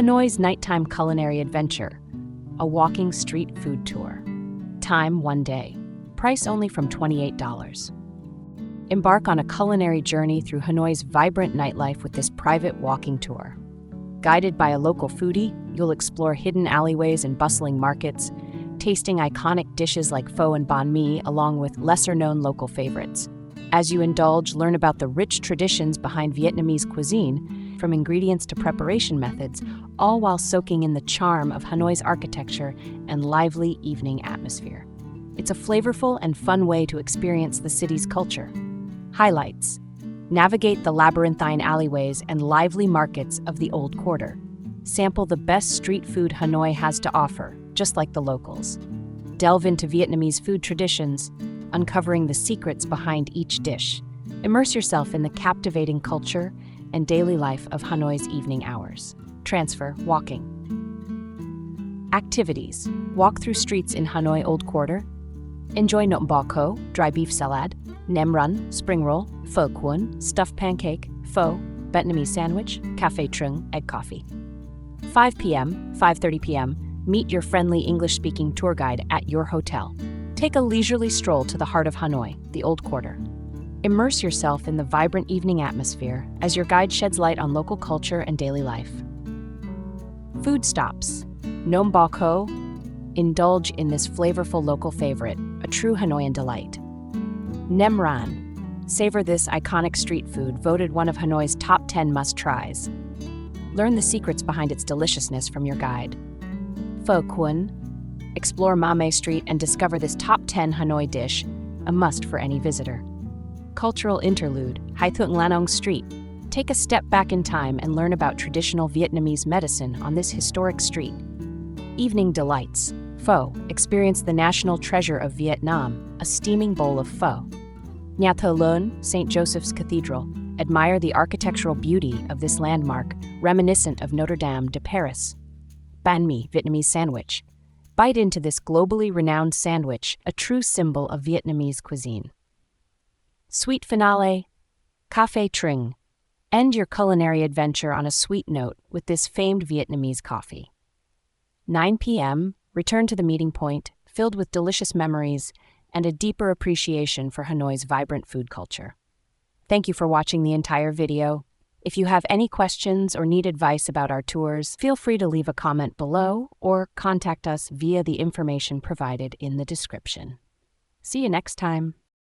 Hanoi's nighttime culinary adventure, a walking street food tour. Time 1 day. Price only from $28. Embark on a culinary journey through Hanoi's vibrant nightlife with this private walking tour. Guided by a local foodie, you'll explore hidden alleyways and bustling markets, tasting iconic dishes like Pho and Banh Mi along with lesser-known local favorites. As you indulge, learn about the rich traditions behind Vietnamese cuisine, from ingredients to preparation methods, all while soaking in the charm of Hanoi's architecture and lively evening atmosphere. It's a flavorful and fun way to experience the city's culture. Highlights: navigate the labyrinthine alleyways and lively markets of the Old Quarter. Sample the best street food Hanoi has to offer, just like the locals. Delve into Vietnamese food traditions, uncovering the secrets behind each dish. Immerse yourself in the captivating culture and daily life of Hanoi's evening hours. Transfer walking. Activities: walk through streets in Hanoi Old Quarter. Enjoy Nộm Bò Kho, dry beef salad, nem run, spring roll, pho cuốn, stuffed pancake, pho, Vietnamese sandwich, café trung, egg coffee. 5 p.m., 5:30 p.m., meet your friendly English-speaking tour guide at your hotel. Take a leisurely stroll to the heart of Hanoi, the Old Quarter. Immerse yourself in the vibrant evening atmosphere as your guide sheds light on local culture and daily life. Food stops. Nộm Bò Kho. Indulge in this flavorful local favorite, a true Hanoian delight. Nem Ran. Savor this iconic street food, voted one of Hanoi's top 10 must-tries. Learn the secrets behind its deliciousness from your guide. Pho cuốn. Explore Mame Street and discover this top 10 Hanoi dish, a must for any visitor. Cultural interlude, Hai Thuong Lanong Street. Take a step back in time and learn about traditional Vietnamese medicine on this historic street. Evening delights. Pho. Experience the national treasure of Vietnam, a steaming bowl of pho. Nha Tho Lun, St. Joseph's Cathedral. Admire the architectural beauty of this landmark, reminiscent of Notre Dame de Paris. Banh Mi, Vietnamese sandwich. Bite into this globally renowned sandwich, a true symbol of Vietnamese cuisine. Sweet finale, Café Trung. End your culinary adventure on a sweet note with this famed Vietnamese coffee. 9 p.m., return to the meeting point, filled with delicious memories and a deeper appreciation for Hanoi's vibrant food culture. Thank you for watching the entire video. If you have any questions or need advice about our tours, feel free to leave a comment below or contact us via the information provided in the description. See you next time.